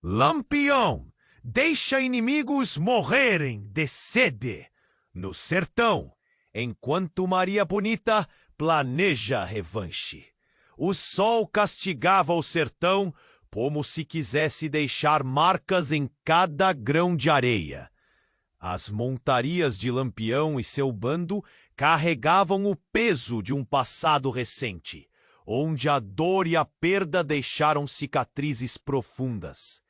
Lampião, deixa inimigos morrerem de sede no sertão, enquanto Maria Bonita planeja revanche. O sol castigava o sertão como se quisesse deixar marcas em cada grão de areia. As montarias de Lampião e seu bando carregavam o peso de um passado recente, onde a dor e a perda deixaram cicatrizes profundas.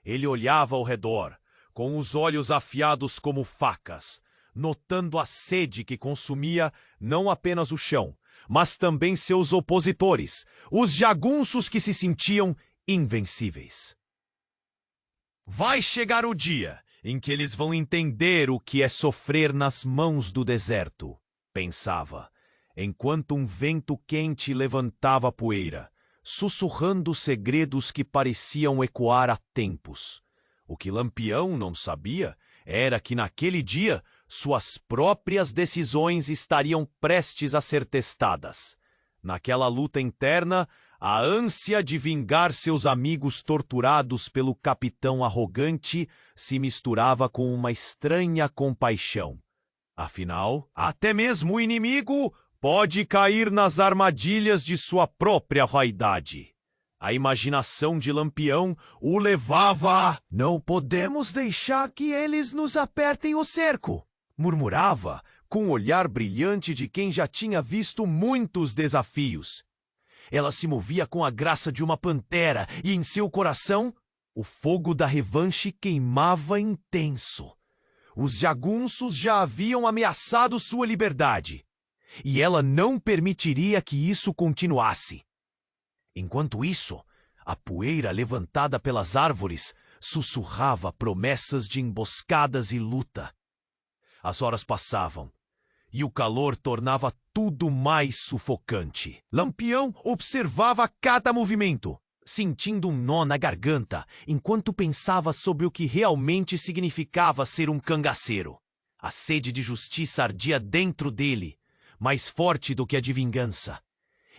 Ele olhava ao redor, com os olhos afiados como facas, notando a sede que consumia não apenas o chão, mas também seus opositores, os jagunços que se sentiam invencíveis. Vai chegar o dia em que eles vão entender o que é sofrer nas mãos do deserto, pensava, enquanto um vento quente levantava a poeira, sussurrando segredos que pareciam ecoar há tempos. O que Lampião não sabia era que naquele dia suas próprias decisões estariam prestes a ser testadas. Naquela luta interna, a ânsia de vingar seus amigos torturados pelo capitão arrogante se misturava com uma estranha compaixão. Afinal, até mesmo o inimigo pode cair nas armadilhas de sua própria vaidade. A imaginação de Lampião o levava a... Não podemos deixar que eles nos apertem o cerco, murmurava, com o olhar brilhante de quem já tinha visto muitos desafios. Ela se movia com a graça de uma pantera e em seu coração o fogo da revanche queimava intenso. Os jagunços já haviam ameaçado sua liberdade. E ela não permitiria que isso continuasse. Enquanto isso, a poeira levantada pelas árvores sussurrava promessas de emboscadas e luta. As horas passavam, e o calor tornava tudo mais sufocante. Lampião observava cada movimento, sentindo um nó na garganta, enquanto pensava sobre o que realmente significava ser um cangaceiro. A sede de justiça ardia dentro dele, mais forte do que a de vingança.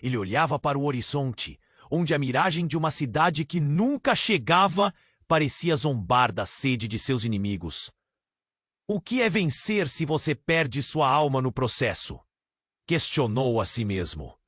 Ele olhava para o horizonte, onde a miragem de uma cidade que nunca chegava parecia zombar da sede de seus inimigos. O que é vencer se você perde sua alma no processo? Questionou a si mesmo,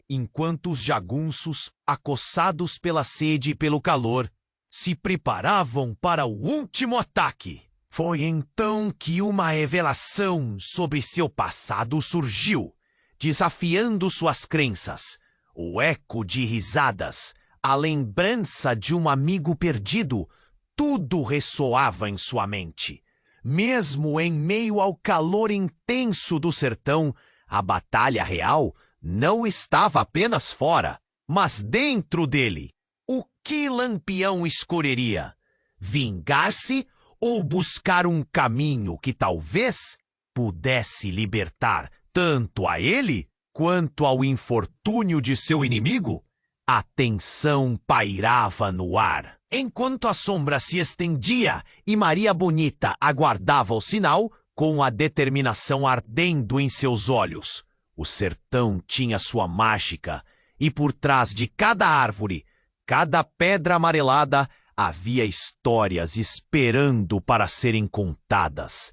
enquanto os jagunços, acossados pela sede e pelo calor, se preparavam para o último ataque. Foi então que uma revelação sobre seu passado surgiu, desafiando suas crenças. O eco de risadas, a lembrança de um amigo perdido, tudo ressoava em sua mente. Mesmo em meio ao calor intenso do sertão, a batalha real não estava apenas fora, mas dentro dele. O que Lampião escolheria? Vingar-se ou buscar um caminho que talvez pudesse libertar tanto a ele quanto ao infortúnio de seu inimigo? A tensão pairava no ar. Enquanto a sombra se estendia e Maria Bonita aguardava o sinal, com a determinação ardendo em seus olhos. O sertão tinha sua mágica, e por trás de cada árvore, cada pedra amarelada, havia histórias esperando para serem contadas.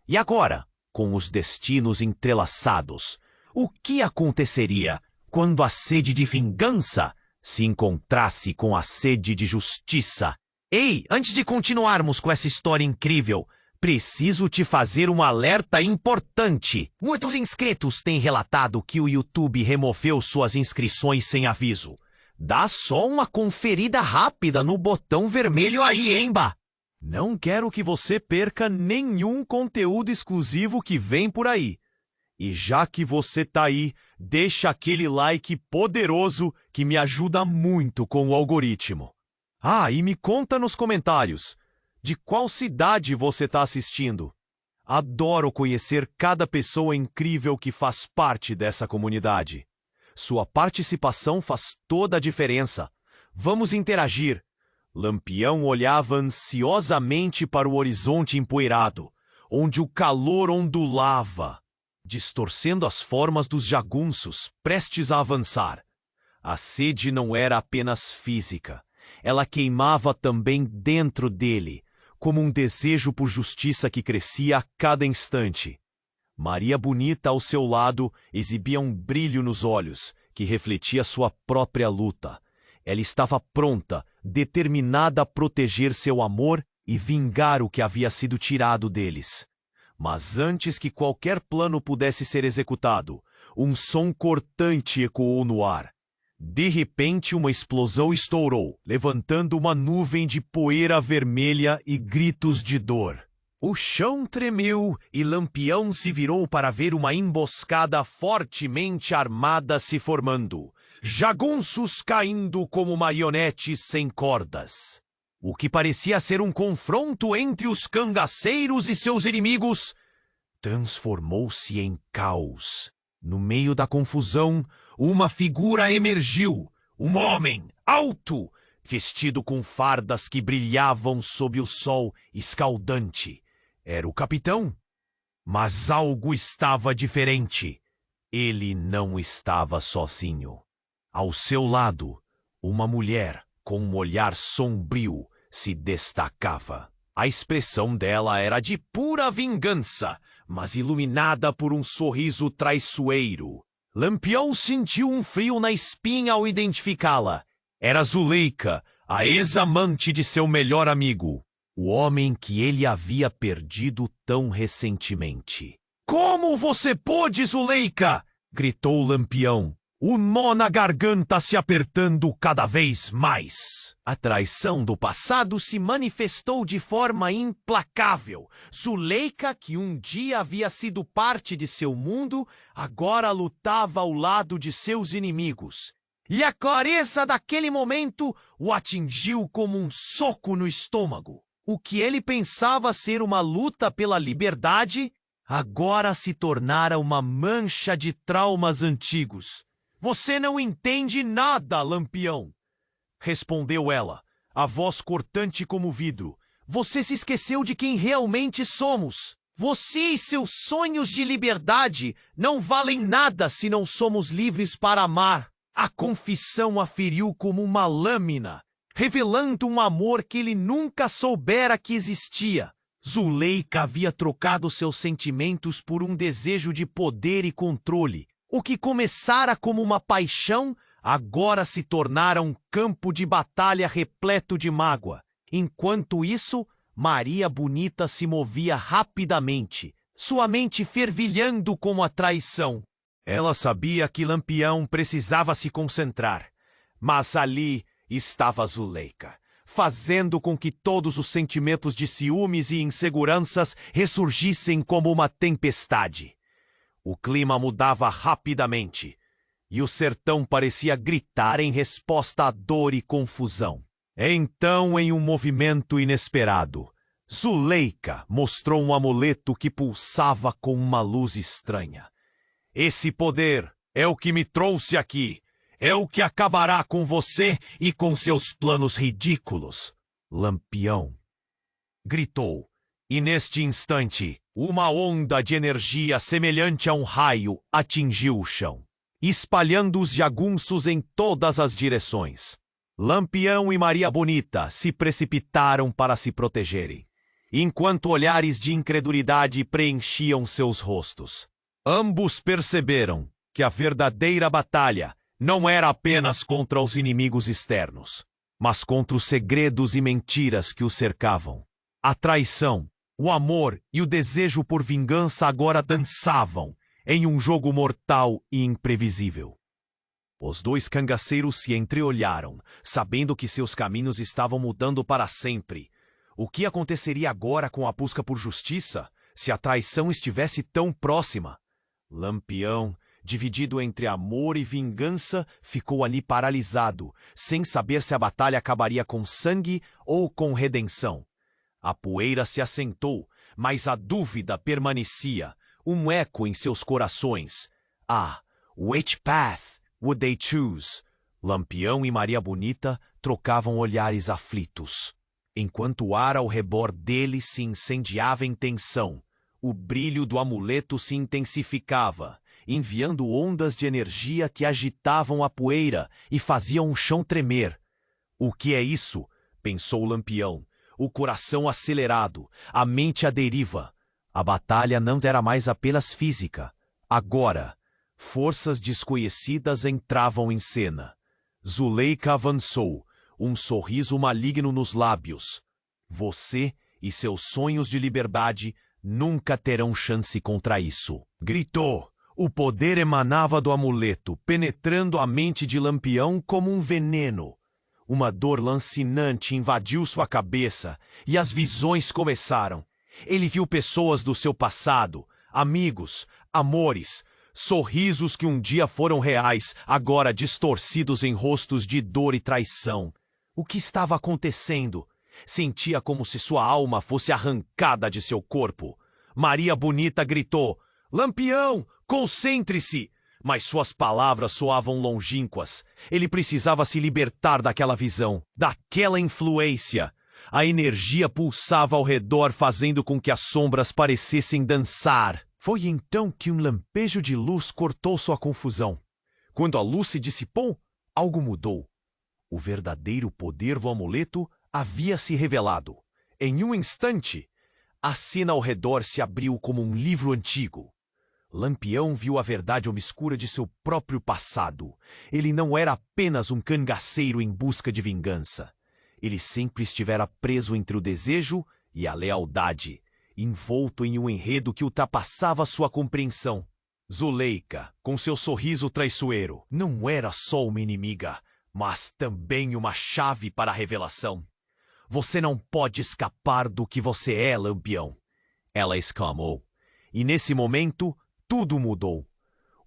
E agora, com os destinos entrelaçados, o que aconteceria quando a sede de vingança se encontrasse com a sede de justiça? Ei, antes de continuarmos com essa história incrível, preciso te fazer um alerta importante. Muitos inscritos têm relatado que o YouTube removeu suas inscrições sem aviso. Dá só uma conferida rápida no botão vermelho aí, hein, bah? Não quero que você perca nenhum conteúdo exclusivo que vem por aí. E já que você tá aí, deixa aquele like poderoso que me ajuda muito com o algoritmo. Ah, e me conta nos comentários, de qual cidade você tá assistindo? Adoro conhecer cada pessoa incrível que faz parte dessa comunidade. Sua participação faz toda a diferença. Vamos interagir. Lampião olhava ansiosamente para o horizonte empoeirado, onde o calor ondulava, distorcendo as formas dos jagunços prestes a avançar. A sede não era apenas física. ela queimava também dentro dele, como um desejo por justiça que crescia a cada instante. Maria Bonita, ao seu lado, exibia um brilho nos olhos, que refletia sua própria luta. Ela estava pronta, determinada a proteger seu amor e vingar o que havia sido tirado deles. Mas antes que qualquer plano pudesse ser executado, um som cortante ecoou no ar. De repente, uma explosão estourou, levantando uma nuvem de poeira vermelha e gritos de dor. O chão tremeu e Lampião se virou para ver uma emboscada fortemente armada se formando, jagunços caindo como marionetes sem cordas. O que parecia ser um confronto entre os cangaceiros e seus inimigos transformou-se em caos. No meio da confusão, uma figura emergiu, um homem alto, vestido com fardas que brilhavam sob o sol escaldante. Era o capitão. Mas algo estava diferente. Ele não estava sozinho. Ao seu lado, uma mulher com um olhar sombrio se destacava. A expressão dela era de pura vingança, mas iluminada por um sorriso traiçoeiro. Lampião sentiu um frio na espinha ao identificá-la. Era Zuleika, a ex-amante de seu melhor amigo, o homem que ele havia perdido tão recentemente. "Como você pôde, Zuleika?" gritou Lampião, o nó na garganta se apertando cada vez mais. A traição do passado se manifestou de forma implacável. Zuleika, que um dia havia sido parte de seu mundo, agora lutava ao lado de seus inimigos. E a clareza daquele momento o atingiu como um soco no estômago. O que ele pensava ser uma luta pela liberdade, agora se tornara uma mancha de traumas antigos. "Você não entende nada, Lampião", respondeu ela, a voz cortante como vidro. "Você se esqueceu de quem realmente somos. Você e seus sonhos de liberdade não valem nada se não somos livres para amar." A confissão a feriu como uma lâmina, revelando um amor que ele nunca soubera que existia. Zuleika havia trocado seus sentimentos por um desejo de poder e controle. O que começara como uma paixão, agora se tornara um campo de batalha repleto de mágoa. Enquanto isso, Maria Bonita se movia rapidamente, sua mente fervilhando como a traição. Ela sabia que Lampião precisava se concentrar, mas ali estava Zuleika, fazendo com que todos os sentimentos de ciúmes e inseguranças ressurgissem como uma tempestade. O clima mudava rapidamente, e o sertão parecia gritar em resposta à dor e confusão. Então, em um movimento inesperado, Zuleika mostrou um amuleto que pulsava com uma luz estranha. "Esse poder é o que me trouxe aqui. É o que acabará com você e com seus planos ridículos", Lampião gritou. E neste instante, uma onda de energia semelhante a um raio atingiu o chão, espalhando os jagunços em todas as direções. Lampião e Maria Bonita se precipitaram para se protegerem, enquanto olhares de incredulidade preenchiam seus rostos. Ambos perceberam que a verdadeira batalha não era apenas contra os inimigos externos, mas contra os segredos e mentiras que os cercavam. A traição, o amor e o desejo por vingança agora dançavam em um jogo mortal e imprevisível. Os dois cangaceiros se entreolharam, sabendo que seus caminhos estavam mudando para sempre. O que aconteceria agora com a busca por justiça, se a traição estivesse tão próxima? Lampião, dividido entre amor e vingança, ficou ali paralisado, sem saber se a batalha acabaria com sangue ou com redenção. A poeira se assentou, mas a dúvida permanecia, um eco em seus corações. Which path would they choose? Lampião e Maria Bonita trocavam olhares aflitos. Enquanto o ar ao redor deles se incendiava em tensão, o brilho do amuleto se intensificava, enviando ondas de energia que agitavam a poeira e faziam o chão tremer. O que é isso? Pensou Lampião, o coração acelerado, a mente à deriva. A batalha não era mais apenas física. Agora, forças desconhecidas entravam em cena. Zuleika avançou, um sorriso maligno nos lábios. Você e seus sonhos de liberdade nunca terão chance contra isso. Gritou. O poder emanava do amuleto, penetrando a mente de Lampião como um veneno. Uma dor lancinante invadiu sua cabeça e as visões começaram. Ele viu pessoas do seu passado, amigos, amores, sorrisos que um dia foram reais, agora distorcidos em rostos de dor e traição. O que estava acontecendo? Sentia como se sua alma fosse arrancada de seu corpo. Maria Bonita gritou: Lampião, concentre-se! Mas suas palavras soavam longínquas. Ele precisava se libertar daquela visão, daquela influência. A energia pulsava ao redor, fazendo com que as sombras parecessem dançar. Foi então que um lampejo de luz cortou sua confusão. Quando a luz se dissipou, algo mudou. O verdadeiro poder do amuleto havia se revelado. Em um instante, a cena ao redor se abriu como um livro antigo. Lampião viu a verdade obscura de seu próprio passado. Ele não era apenas um cangaceiro em busca de vingança. Ele sempre estivera preso entre o desejo e a lealdade, envolto em um enredo que ultrapassava sua compreensão. Zuleika, com seu sorriso traiçoeiro, não era só uma inimiga, mas também uma chave para a revelação. Você não pode escapar do que você é, Lampião, ela exclamou. E nesse momento, tudo mudou.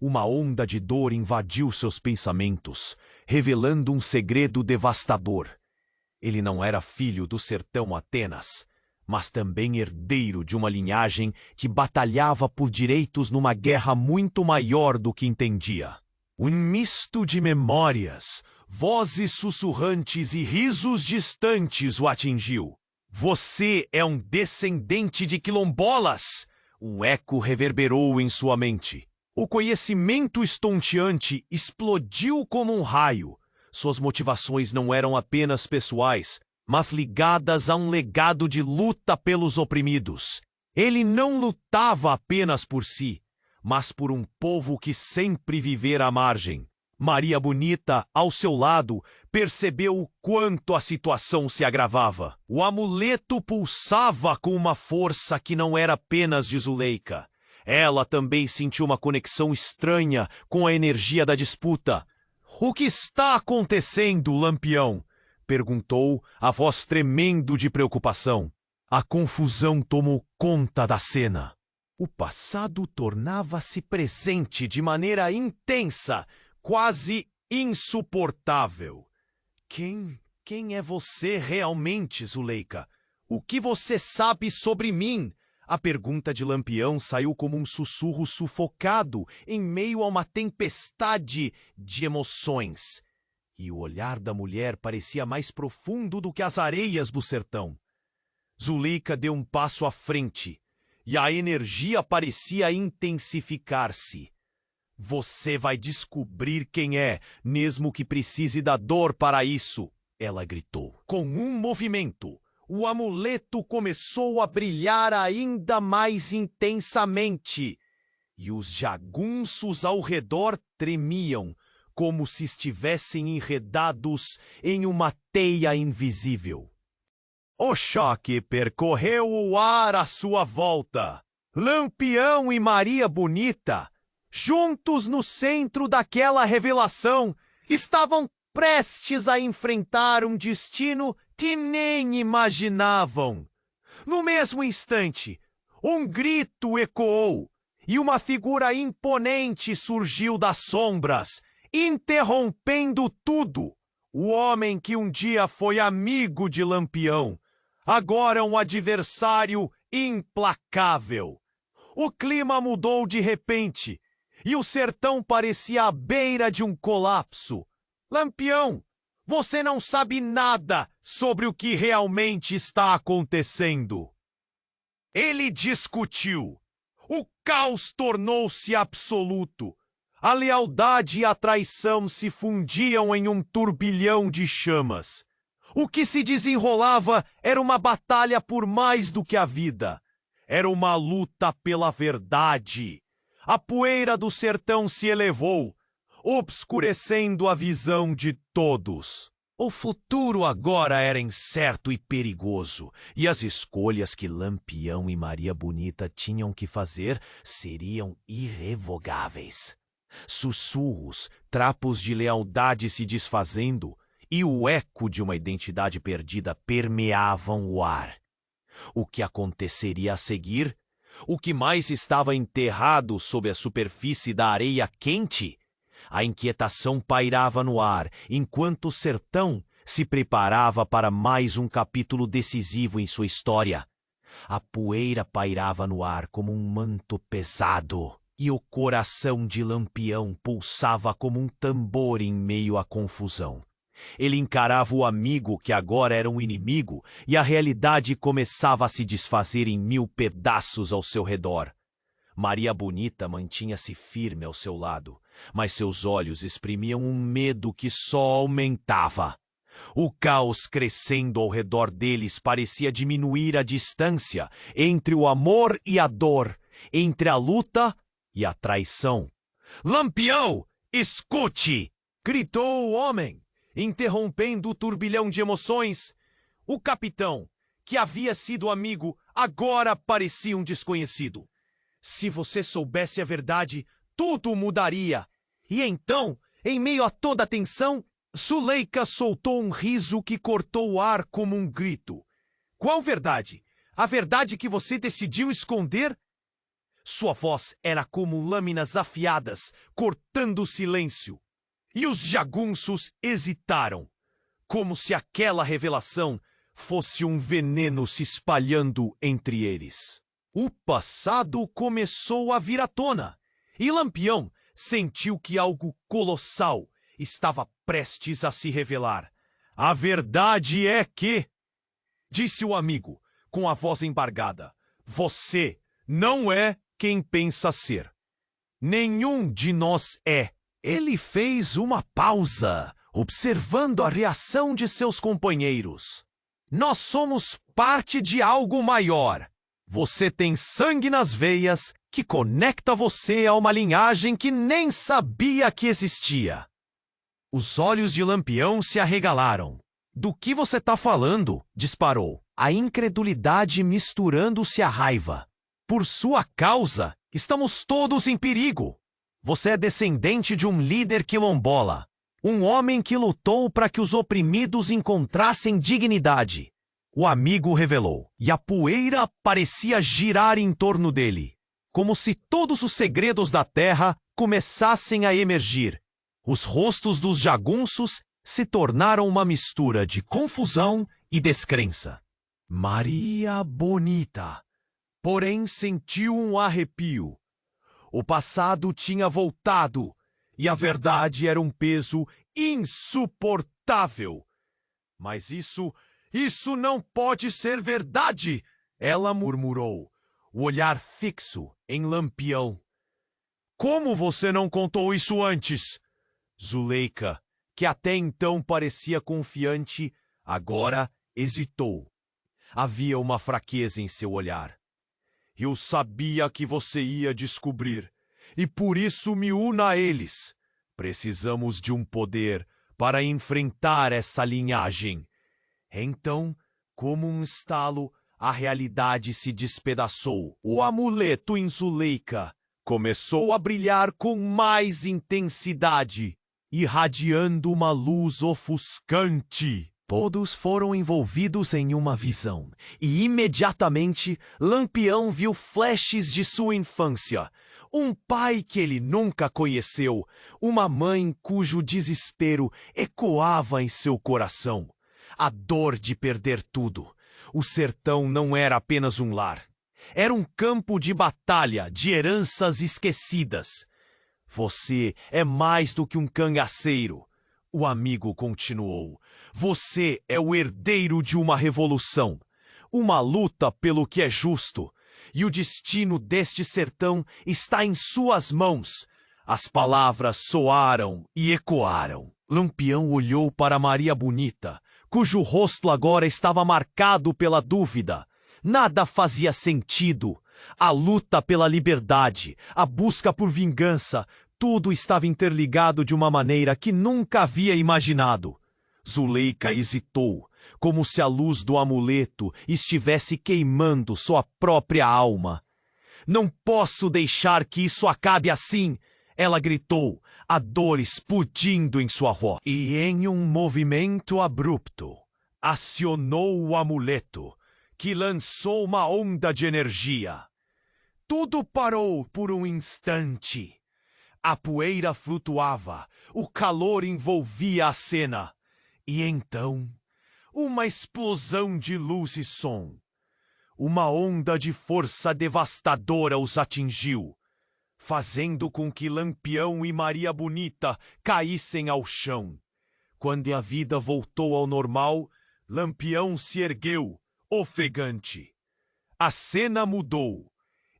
Uma onda de dor invadiu seus pensamentos, revelando um segredo devastador. Ele não era filho do sertão Atenas, mas também herdeiro de uma linhagem que batalhava por direitos numa guerra muito maior do que entendia. Um misto de memórias, vozes sussurrantes e risos distantes o atingiu. Você é um descendente de quilombolas! Um eco reverberou em sua mente. O conhecimento estonteante explodiu como um raio. Suas motivações não eram apenas pessoais, mas ligadas a um legado de luta pelos oprimidos. Ele não lutava apenas por si, mas por um povo que sempre vivera à margem. Maria Bonita, ao seu lado, percebeu o quanto a situação se agravava. O amuleto pulsava com uma força que não era apenas de Zuleika. Ela também sentiu uma conexão estranha com a energia da disputa. O que está acontecendo, Lampião? Perguntou, a voz tremendo de preocupação. A confusão tomou conta da cena. O passado tornava-se presente de maneira intensa, quase insuportável. Quem é você realmente, Zuleika? O que você sabe sobre mim? A pergunta de Lampião saiu como um sussurro sufocado em meio a uma tempestade de emoções. E o olhar da mulher parecia mais profundo do que as areias do sertão. Zuleika deu um passo à frente, e a energia parecia intensificar-se. Você vai descobrir quem é, mesmo que precise da dor para isso, ela gritou. Com um movimento, o amuleto começou a brilhar ainda mais intensamente, e os jagunços ao redor tremiam, como se estivessem enredados em uma teia invisível. O choque percorreu o ar à sua volta. Lampião e Maria Bonita, juntos no centro daquela revelação, estavam prestes a enfrentar um destino que nem imaginavam. No mesmo instante, um grito ecoou e uma figura imponente surgiu das sombras, interrompendo tudo. O homem que um dia foi amigo de Lampião, agora um adversário implacável. O clima mudou de repente e o sertão parecia à beira de um colapso. Lampião, você não sabe nada sobre o que realmente está acontecendo. Ele discutiu. O caos tornou-se absoluto. A lealdade e a traição se fundiam em um turbilhão de chamas. O que se desenrolava era uma batalha por mais do que a vida. Era uma luta pela verdade. A poeira do sertão se elevou, obscurecendo a visão de todos. O futuro agora era incerto e perigoso, e as escolhas que Lampião e Maria Bonita tinham que fazer seriam irrevogáveis. Sussurros, trapos de lealdade se desfazendo, e o eco de uma identidade perdida permeavam o ar. O que aconteceria a seguir? O que mais estava enterrado sob a superfície da areia quente? A inquietação pairava no ar, enquanto o sertão se preparava para mais um capítulo decisivo em sua história. A poeira pairava no ar como um manto pesado, e o coração de Lampião pulsava como um tambor em meio à confusão. Ele encarava o amigo que agora era um inimigo, e a realidade começava a se desfazer em 1000 pedaços ao seu redor. Maria Bonita mantinha-se firme ao seu lado, mas seus olhos exprimiam um medo que só aumentava. O caos crescendo ao redor deles parecia diminuir a distância entre o amor e a dor, entre a luta e a traição. "Lampião, escute!" gritou o homem, interrompendo o turbilhão de emoções. O capitão, que havia sido amigo, agora parecia um desconhecido. Se você soubesse a verdade, tudo mudaria. E então, em meio a toda a tensão, Zuleika soltou um riso que cortou o ar como um grito. "Qual verdade? A verdade que você decidiu esconder?" Sua voz era como lâminas afiadas, cortando o silêncio. E os jagunços hesitaram, como se aquela revelação fosse um veneno se espalhando entre eles. O passado começou a vir à tona, e Lampião sentiu que algo colossal estava prestes a se revelar. "A verdade é que," disse o amigo, com a voz embargada, "você não é quem pensa ser. Nenhum de nós é." Ele fez uma pausa, observando a reação de seus companheiros. "Nós somos parte de algo maior. Você tem sangue nas veias que conecta você a uma linhagem que nem sabia que existia." Os olhos de Lampião se arregalaram. "Do que você está falando?" disparou, a incredulidade misturando-se à raiva. "Por sua causa, estamos todos em perigo. Você é descendente de um líder quilombola, um homem que lutou para que os oprimidos encontrassem dignidade." O amigo revelou, e a poeira parecia girar em torno dele, como se todos os segredos da terra começassem a emergir. Os rostos dos jagunços se tornaram uma mistura de confusão e descrença. Maria Bonita, porém, sentiu um arrepio. O passado tinha voltado, e a verdade era um peso insuportável. "Mas isso não pode ser verdade!" ela murmurou, o olhar fixo em Lampião. "Como você não contou isso antes?" Zuleika, que até então parecia confiante, agora hesitou. Havia uma fraqueza em seu olhar. "Eu sabia que você ia descobrir, e por isso me una a eles. Precisamos de um poder para enfrentar essa linhagem." Então, como um estalo, a realidade se despedaçou. O amuleto em Zuleika começou a brilhar com mais intensidade, irradiando uma luz ofuscante. Todos foram envolvidos em uma visão, e imediatamente Lampião viu flashes de sua infância. Um pai que ele nunca conheceu, uma mãe cujo desespero ecoava em seu coração. A dor de perder tudo. O sertão não era apenas um lar. Era um campo de batalha, de heranças esquecidas. "Você é mais do que um cangaceiro," o amigo continuou. "Você é o herdeiro de uma revolução, uma luta pelo que é justo, e o destino deste sertão está em suas mãos." As palavras soaram e ecoaram. Lampião olhou para Maria Bonita, cujo rosto agora estava marcado pela dúvida. Nada fazia sentido. A luta pela liberdade, a busca por vingança, tudo estava interligado de uma maneira que nunca havia imaginado. Zuleika hesitou, como se a luz do amuleto estivesse queimando sua própria alma. Não posso deixar que isso acabe assim, ela gritou, a dor explodindo em sua voz. E em um movimento abrupto, acionou o amuleto, que lançou uma onda de energia. Tudo parou por um instante. A poeira flutuava, o calor envolvia a cena. E então, uma explosão de luz e som. Uma onda de força devastadora os atingiu, fazendo com que Lampião e Maria Bonita caíssem ao chão. Quando a vida voltou ao normal, Lampião se ergueu, ofegante. A cena mudou.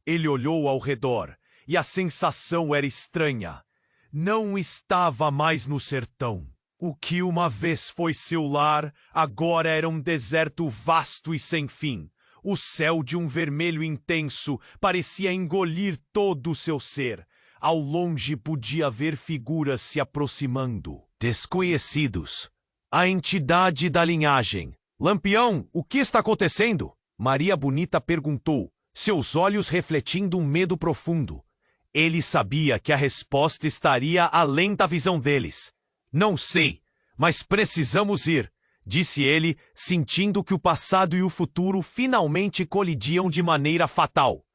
Ele olhou ao redor e a sensação era estranha. Não estava mais no sertão. O que uma vez foi seu lar, agora era um deserto vasto e sem fim. O céu de um vermelho intenso parecia engolir todo o seu ser. Ao longe podia ver figuras se aproximando. Desconhecidos. A entidade da linhagem. Lampião, o que está acontecendo? Maria Bonita perguntou, seus olhos refletindo um medo profundo. Ele sabia que a resposta estaria além da visão deles. Não sei, mas precisamos ir, disse ele, sentindo que o passado e o futuro finalmente colidiam de maneira fatal.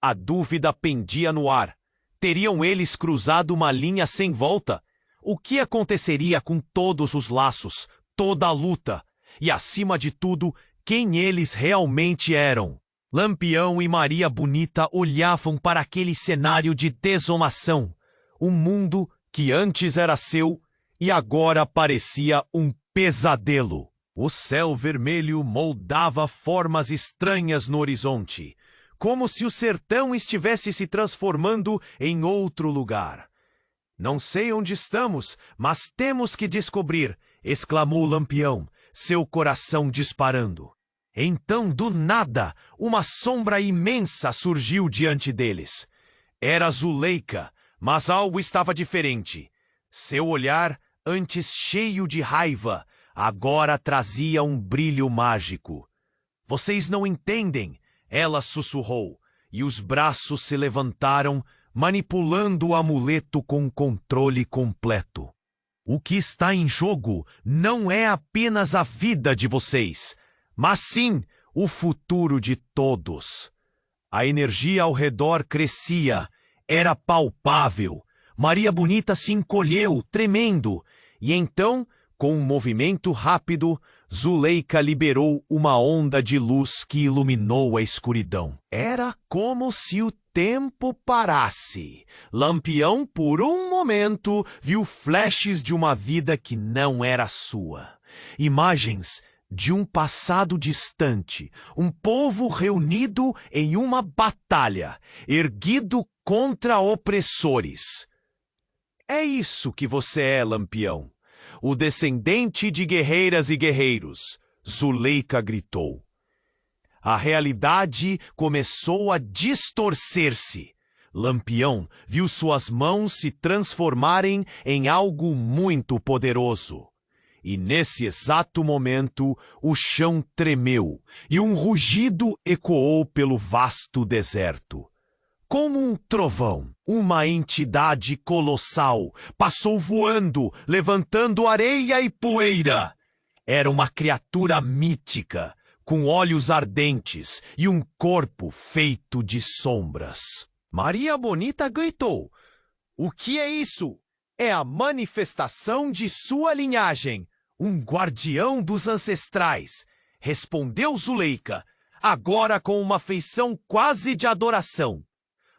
A dúvida pendia no ar. Teriam eles cruzado uma linha sem volta? O que aconteceria com todos os laços, toda a luta? E, acima de tudo, quem eles realmente eram? Lampião e Maria Bonita olhavam para aquele cenário de desolação. Um mundo que antes era seu e agora parecia um pesadelo. O céu vermelho moldava formas estranhas no horizonte, como se o sertão estivesse se transformando em outro lugar. Não sei onde estamos, mas temos que descobrir, exclamou Lampião, seu coração disparando. Então, do nada, uma sombra imensa surgiu diante deles. Era Zuleika, mas algo estava diferente. Seu olhar, antes cheio de raiva, agora trazia um brilho mágico. Vocês não entendem, ela sussurrou, e os braços se levantaram, manipulando o amuleto com controle completo. O que está em jogo não é apenas a vida de vocês, mas sim o futuro de todos. A energia ao redor crescia, era palpável. Maria Bonita se encolheu, tremendo, e então, com um movimento rápido, Zuleika liberou uma onda de luz que iluminou a escuridão. Era como se o tempo parasse. Lampião, por um momento, viu flashes de uma vida que não era sua. Imagens de um passado distante, um povo reunido em uma batalha, erguido contra opressores. É isso que você é, Lampião. O descendente de guerreiras e guerreiros, Zuleika gritou. A realidade começou a distorcer-se. Lampião viu suas mãos se transformarem em algo muito poderoso. E nesse exato momento, o chão tremeu e um rugido ecoou pelo vasto deserto. Como um trovão, uma entidade colossal passou voando, levantando areia e poeira. Era uma criatura mítica, com olhos ardentes e um corpo feito de sombras. Maria Bonita gritou. O que é isso? É a manifestação de sua linhagem, um guardião dos ancestrais, respondeu Zuleika, agora com uma feição quase de adoração.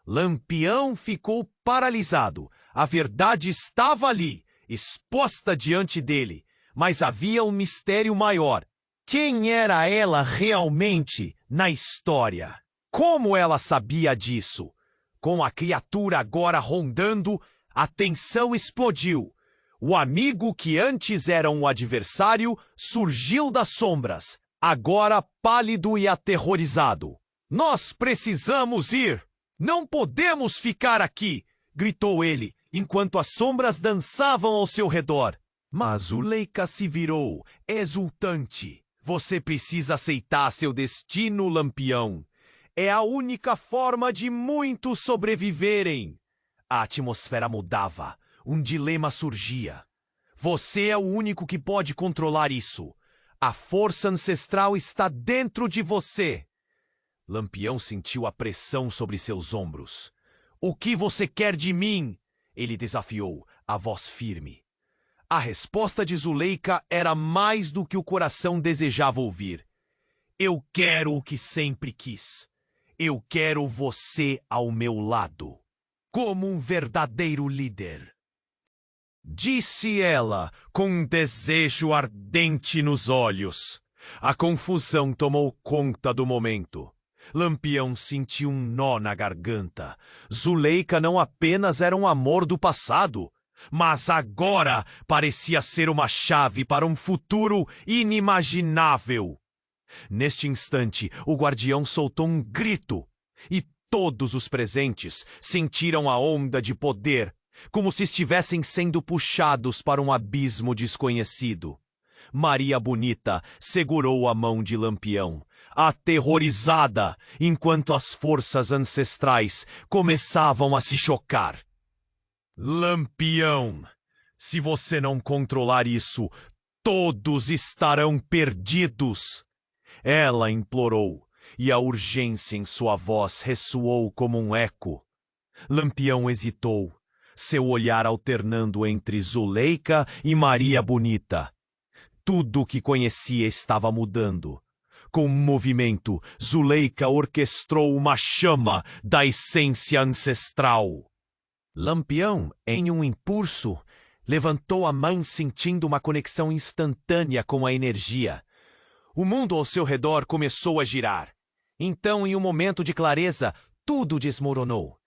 Lampião ficou paralisado. A verdade estava ali, exposta diante dele, mas havia um mistério maior. Quem era ela realmente na história? Como ela sabia disso? Com a criatura agora rondando, a tensão explodiu. O amigo que antes era um adversário surgiu das sombras, agora pálido e aterrorizado. Nós precisamos ir! Não podemos ficar aqui! Gritou ele, enquanto as sombras dançavam ao seu redor. Mas Zuleika se virou, exultante. Você precisa aceitar seu destino, Lampião. É a única forma de muitos sobreviverem. A atmosfera mudava. Um dilema surgia. Você é o único que pode controlar isso. A força ancestral está dentro de você. Lampião sentiu a pressão sobre seus ombros. O que você quer de mim? Ele desafiou, a voz firme. A resposta de Zuleika era mais do que o coração desejava ouvir. Eu quero o que sempre quis. Eu quero você ao meu lado, como um verdadeiro líder. Disse ela, com um desejo ardente nos olhos. A confusão tomou conta do momento. Lampião sentiu um nó na garganta. Zuleika não apenas era um amor do passado, mas agora parecia ser uma chave para um futuro inimaginável. Neste instante, o guardião soltou um grito, e todos os presentes sentiram a onda de poder, como se estivessem sendo puxados para um abismo desconhecido. Maria Bonita segurou a mão de Lampião, aterrorizada, enquanto as forças ancestrais começavam a se chocar. Lampião, se você não controlar isso, todos estarão perdidos. Ela implorou, e a urgência em sua voz ressoou como um eco. Lampião hesitou, seu olhar alternando entre Zuleika e Maria Bonita. Tudo o que conhecia estava mudando. Com um movimento, Zuleika orquestrou uma chama da essência ancestral. Lampião, em um impulso, levantou a mão sentindo uma conexão instantânea com a energia. O mundo ao seu redor começou a girar. Então, em um momento de clareza, tudo desmoronou.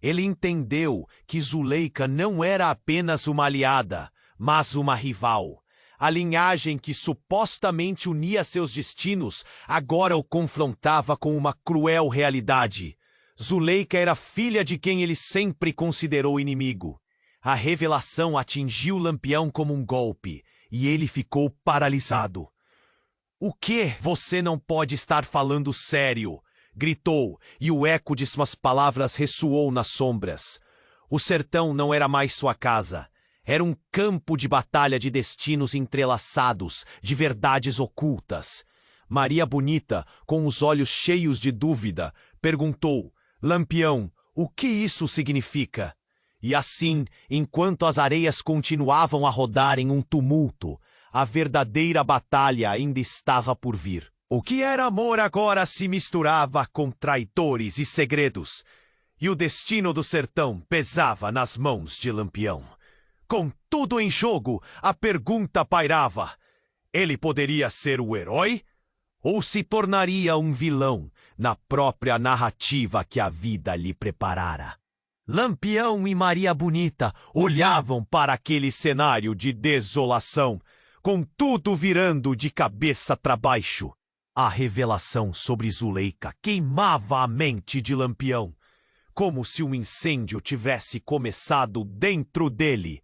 Ele entendeu que Zuleika não era apenas uma aliada, mas uma rival. A linhagem que supostamente unia seus destinos agora o confrontava com uma cruel realidade. Zuleika era filha de quem ele sempre considerou inimigo. A revelação atingiu Lampião como um golpe, e ele ficou paralisado. O que? Você não pode estar falando sério! Gritou, e o eco de suas palavras ressoou nas sombras. O sertão não era mais sua casa. Era um campo de batalha de destinos entrelaçados, de verdades ocultas. Maria Bonita, com os olhos cheios de dúvida, perguntou: Lampião, o que isso significa? E assim, enquanto as areias continuavam a rodar em um tumulto, a verdadeira batalha ainda estava por vir. O que era amor agora se misturava com traidores e segredos, e o destino do sertão pesava nas mãos de Lampião. Com tudo em jogo, a pergunta pairava: ele poderia ser o herói? Ou se tornaria um vilão na própria narrativa que a vida lhe preparara? Lampião e Maria Bonita olhavam para aquele cenário de desolação, com tudo virando de cabeça para baixo. A revelação sobre Zuleika queimava a mente de Lampião, como se um incêndio tivesse começado dentro dele.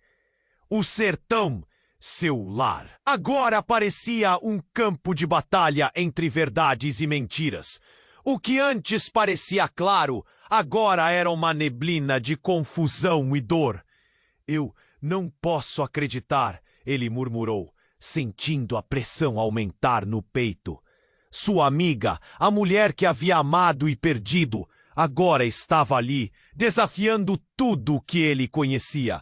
O sertão, seu lar, agora parecia um campo de batalha entre verdades e mentiras. O que antes parecia claro, agora era uma neblina de confusão e dor. Eu não posso acreditar, ele murmurou, sentindo a pressão aumentar no peito. Sua amiga, a mulher que havia amado e perdido, agora estava ali, desafiando tudo o que ele conhecia.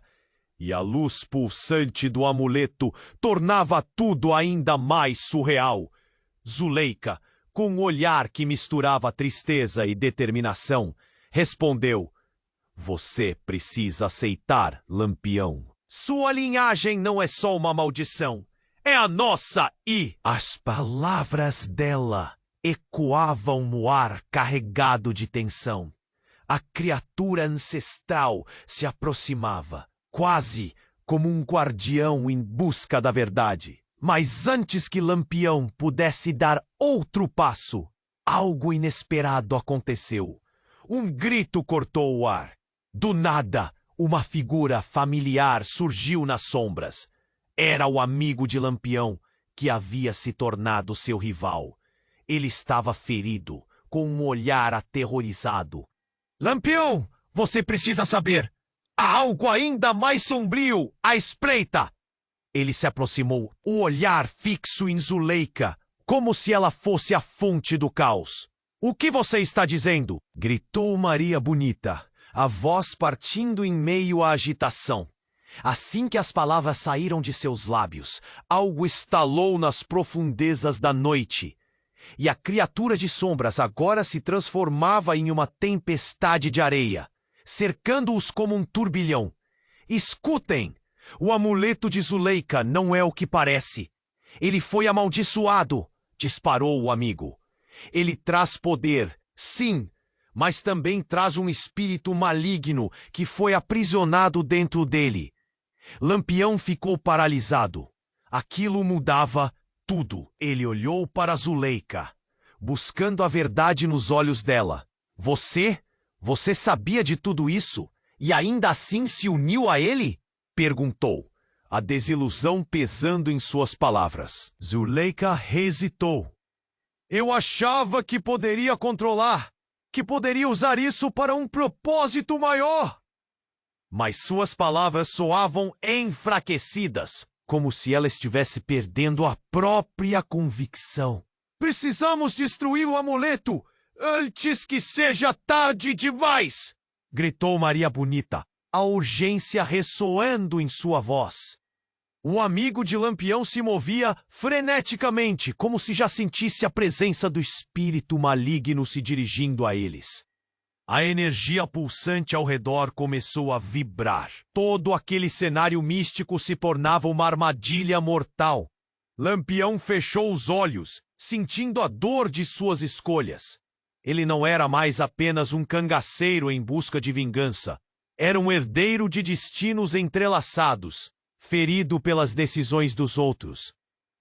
E a luz pulsante do amuleto tornava tudo ainda mais surreal. Zuleika, com um olhar que misturava tristeza e determinação, respondeu: Você precisa aceitar, Lampião. Sua linhagem não é só uma maldição, é a nossa e... As palavras dela ecoavam no ar carregado de tensão. A criatura ancestral se aproximava, quase como um guardião em busca da verdade. Mas antes que Lampião pudesse dar outro passo, algo inesperado aconteceu. Um grito cortou o ar. Do nada, uma figura familiar surgiu nas sombras. Era o amigo de Lampião, que havia se tornado seu rival. Ele estava ferido, com um olhar aterrorizado. Lampião, você precisa saber. Há algo ainda mais sombrio à espreita. Ele se aproximou, o olhar fixo em Zuleika, como se ela fosse a fonte do caos. O que você está dizendo? Gritou Maria Bonita, a voz partindo em meio à agitação. Assim que as palavras saíram de seus lábios, algo estalou nas profundezas da noite. E a criatura de sombras agora se transformava em uma tempestade de areia, cercando-os como um turbilhão. Escutem! O amuleto de Zuleika não é o que parece. Ele foi amaldiçoado, disparou o amigo. Ele traz poder, sim, mas também traz um espírito maligno que foi aprisionado dentro dele. Lampião ficou paralisado. Aquilo mudava tudo. Ele olhou para Zuleika, buscando a verdade nos olhos dela. Você sabia de tudo isso e ainda assim se uniu a ele? Perguntou, a desilusão pesando em suas palavras. Zuleika hesitou. Eu achava que poderia controlar, que poderia usar isso para um propósito maior. Mas suas palavras soavam enfraquecidas, como se ela estivesse perdendo a própria convicção. Precisamos destruir o amuleto antes que seja tarde demais! Gritou Maria Bonita, a urgência ressoando em sua voz. O amigo de Lampião se movia freneticamente, como se já sentisse a presença do espírito maligno se dirigindo a eles. A energia pulsante ao redor começou a vibrar. Todo aquele cenário místico se tornava uma armadilha mortal. Lampião fechou os olhos, sentindo a dor de suas escolhas. Ele não era mais apenas um cangaceiro em busca de vingança. Era um herdeiro de destinos entrelaçados, ferido pelas decisões dos outros.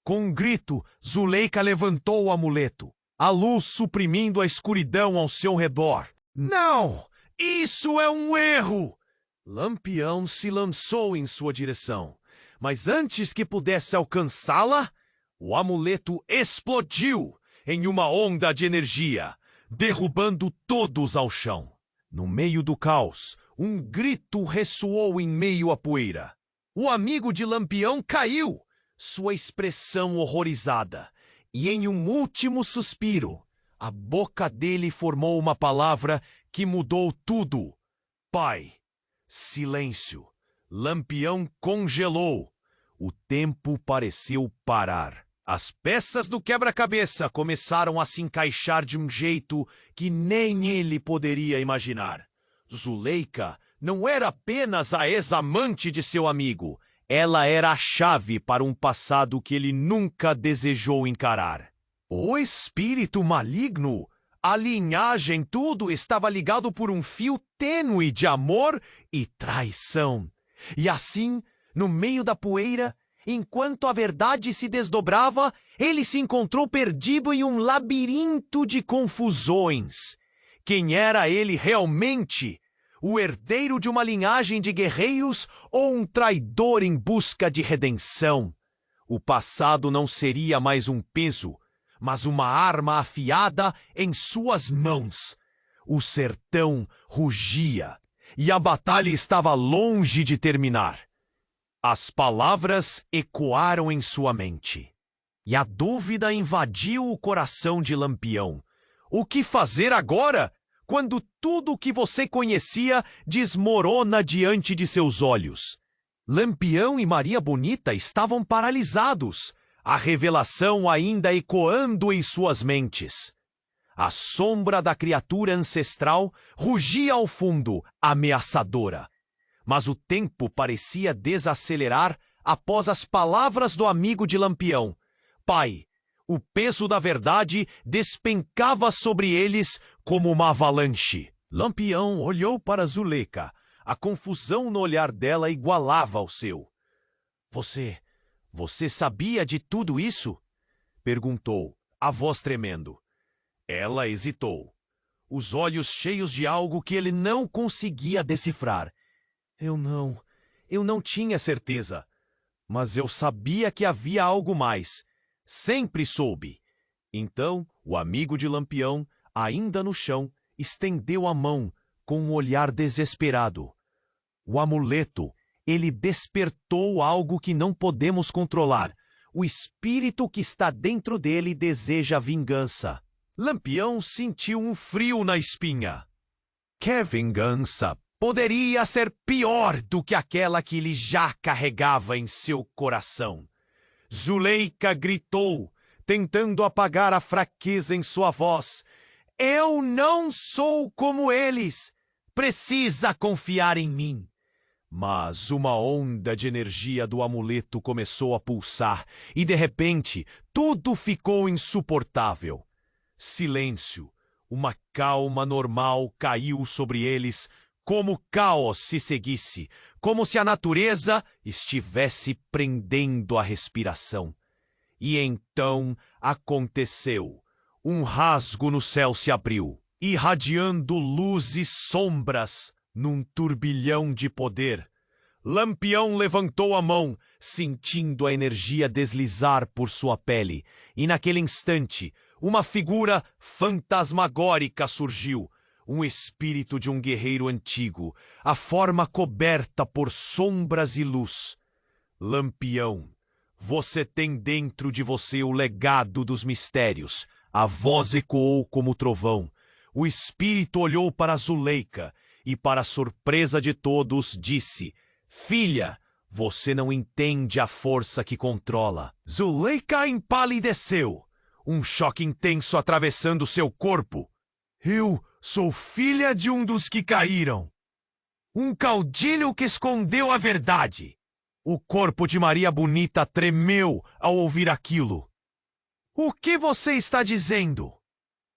Com um grito, Zuleika levantou o amuleto, a luz suprimindo a escuridão ao seu redor. Não! Isso é um erro! Lampião se lançou em sua direção, mas antes que pudesse alcançá-la, o amuleto explodiu em uma onda de energia, derrubando todos ao chão. No meio do caos, um grito ressoou em meio à poeira. O amigo de Lampião caiu, sua expressão horrorizada, e em um último suspiro, a boca dele formou uma palavra que mudou tudo. Pai. Silêncio. Lampião congelou. O tempo pareceu parar. As peças do quebra-cabeça começaram a se encaixar de um jeito que nem ele poderia imaginar. Zuleika não era apenas a ex-amante de seu amigo. Ela era a chave para um passado que ele nunca desejou encarar. O espírito maligno, a linhagem, tudo estava ligado por um fio tênue de amor e traição. E assim, no meio da poeira, enquanto a verdade se desdobrava, ele se encontrou perdido em um labirinto de confusões. Quem era ele realmente? O herdeiro de uma linhagem de guerreiros ou um traidor em busca de redenção? O passado não seria mais um peso, mas uma arma afiada em suas mãos. O sertão rugia e a batalha estava longe de terminar. As palavras ecoaram em sua mente e a dúvida invadiu o coração de Lampião. O que fazer agora, quando tudo o que você conhecia desmorona diante de seus olhos? Lampião e Maria Bonita estavam paralisados, a revelação ainda ecoando em suas mentes. A sombra da criatura ancestral rugia ao fundo, ameaçadora. Mas o tempo parecia desacelerar após as palavras do amigo de Lampião. Pai, o peso da verdade despencava sobre eles como uma avalanche. Lampião olhou para Zuleika. A confusão no olhar dela igualava ao seu. Você sabia de tudo isso? Perguntou, a voz tremendo. Ela hesitou, os olhos cheios de algo que ele não conseguia decifrar. Eu não tinha certeza, mas eu sabia que havia algo mais. Sempre soube. Então, o amigo de Lampião, ainda no chão, estendeu a mão com um olhar desesperado. O amuleto, ele despertou algo que não podemos controlar. O espírito que está dentro dele deseja vingança. Lampião sentiu um frio na espinha. Que vingança poderia ser pior do que aquela que ele já carregava em seu coração. Zuleika gritou, tentando apagar a fraqueza em sua voz. Eu não sou como eles. Precisa confiar em mim. Mas uma onda de energia do amuleto começou a pulsar e, de repente, tudo ficou insuportável. Silêncio, uma calma normal caiu sobre eles, como caos se seguisse, como se a natureza estivesse prendendo a respiração. E então aconteceu. Um rasgo no céu se abriu, irradiando luz e sombras num turbilhão de poder. Lampião levantou a mão, sentindo a energia deslizar por sua pele, e naquele instante, uma figura fantasmagórica surgiu, um espírito de um guerreiro antigo, a forma coberta por sombras e luz. Lampião, você tem dentro de você o legado dos mistérios. A voz ecoou como trovão. O espírito olhou para Zuleika e, para a surpresa de todos, disse: Filha, você não entende a força que controla. Zuleika empalideceu, um choque intenso atravessando seu corpo. Eu sou filha de um dos que caíram. Um caudilho que escondeu a verdade. O corpo de Maria Bonita tremeu ao ouvir aquilo. O que você está dizendo?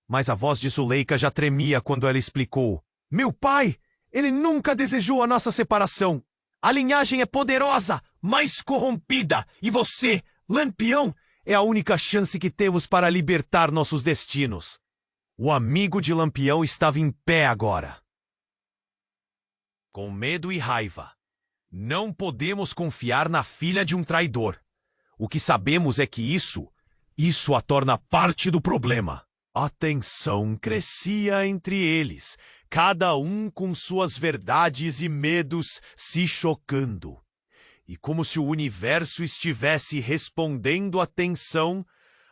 Mas a voz de Zuleika já tremia quando ela explicou. Meu pai, ele nunca desejou a nossa separação. A linhagem é poderosa, mas corrompida. E você, Lampião, é a única chance que temos para libertar nossos destinos. O amigo de Lampião estava em pé agora. Com medo e raiva. Não podemos confiar na filha de um traidor. O que sabemos é que isso a torna parte do problema. A tensão crescia entre eles, cada um com suas verdades e medos se chocando. E como se o universo estivesse respondendo à tensão,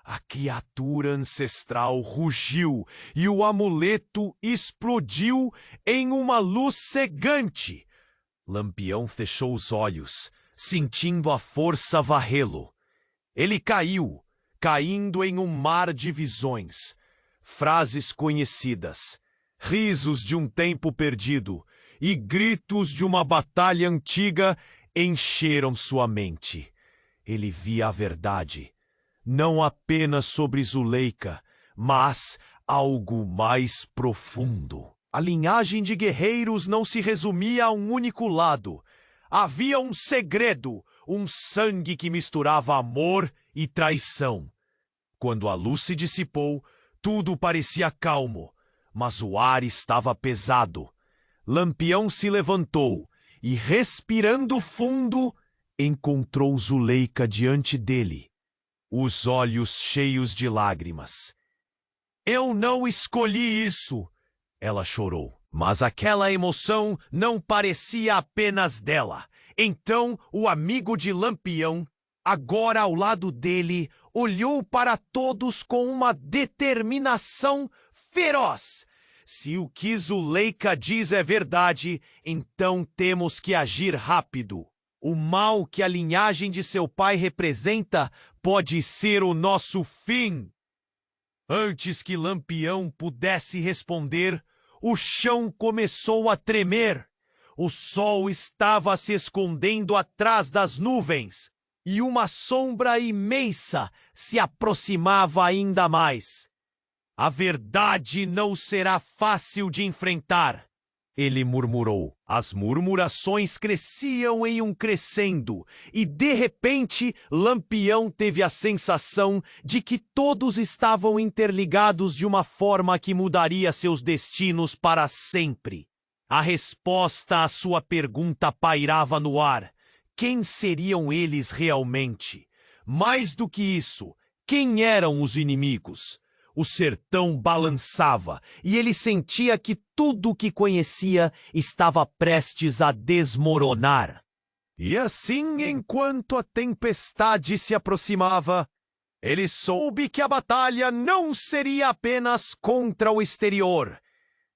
a criatura ancestral rugiu e o amuleto explodiu em uma luz cegante. Lampião fechou os olhos, sentindo a força varrê-lo. Ele caiu, caindo em um mar de visões, frases conhecidas, risos de um tempo perdido e gritos de uma batalha antiga encheram sua mente. Ele via a verdade, não apenas sobre Zuleika, mas algo mais profundo. A linhagem de guerreiros não se resumia a um único lado. Havia um segredo, um sangue que misturava amor e traição. Quando a luz se dissipou, tudo parecia calmo, mas o ar estava pesado. Lampião se levantou e, respirando fundo, encontrou Zuleika diante dele, os olhos cheios de lágrimas. Eu não escolhi isso, ela chorou. Mas aquela emoção não parecia apenas dela. Então, o amigo de Lampião, agora ao lado dele, olhou para todos com uma determinação feroz. Se o que Zuleika diz é verdade, então temos que agir rápido. O mal que a linhagem de seu pai representa pode ser o nosso fim. Antes que Lampião pudesse responder, o chão começou a tremer. O sol estava se escondendo atrás das nuvens e uma sombra imensa se aproximava ainda mais. A verdade não será fácil de enfrentar. ele murmurou. As murmurações cresciam em um crescendo, e de repente Lampião teve a sensação de que todos estavam interligados de uma forma que mudaria seus destinos para sempre. A resposta à sua pergunta pairava no ar. Quem seriam eles realmente? Mais do que isso, quem eram os inimigos? O sertão balançava e ele sentia que tudo o que conhecia estava prestes a desmoronar. E assim, enquanto a tempestade se aproximava, ele soube que a batalha não seria apenas contra o exterior,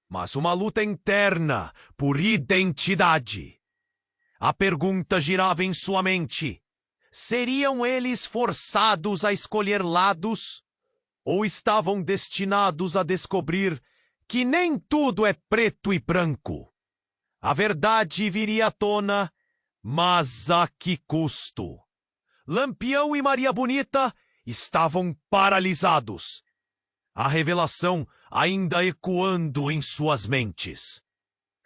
mas uma luta interna por identidade. A pergunta girava em sua mente: seriam eles forçados a escolher lados? Ou estavam destinados a descobrir que nem tudo é preto e branco? A verdade viria à tona, mas a que custo? Lampião e Maria Bonita estavam paralisados, a revelação ainda ecoando em suas mentes.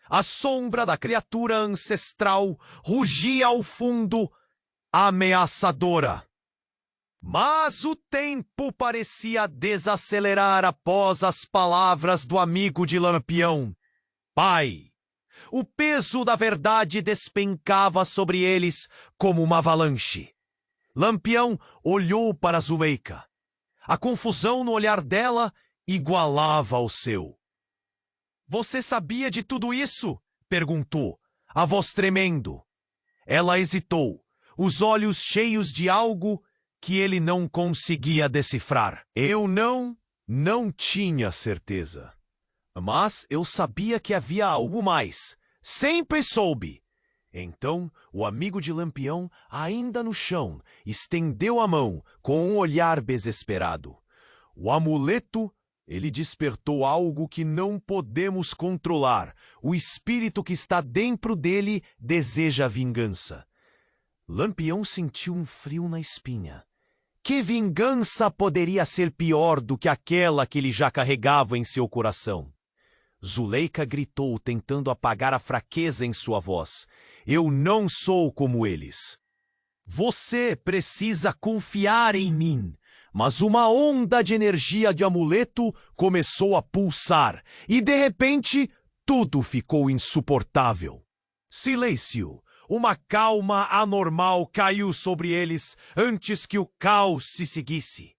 A sombra da criatura ancestral rugia ao fundo, ameaçadora. Mas o tempo parecia desacelerar após as palavras do amigo de Lampião. Pai! O peso da verdade despencava sobre eles como uma avalanche. Lampião olhou para Zuleika. A confusão no olhar dela igualava ao seu. Você sabia de tudo isso? Perguntou, a voz tremendo. Ela hesitou, os olhos cheios de algo que ele não conseguia decifrar. Eu não tinha certeza. Mas eu sabia que havia algo mais. Sempre soube. Então, o amigo de Lampião, ainda no chão, estendeu a mão com um olhar desesperado. O amuleto, ele despertou algo que não podemos controlar. O espírito que está dentro dele deseja vingança. Lampião sentiu um frio na espinha. Que vingança poderia ser pior do que aquela que ele já carregava em seu coração? Zuleika gritou, tentando apagar a fraqueza em sua voz. Eu não sou como eles. Você precisa confiar em mim. Mas uma onda de energia de amuleto começou a pulsar e, de repente, tudo ficou insuportável. Silêncio. Uma calma anormal caiu sobre eles antes que o caos se seguisse.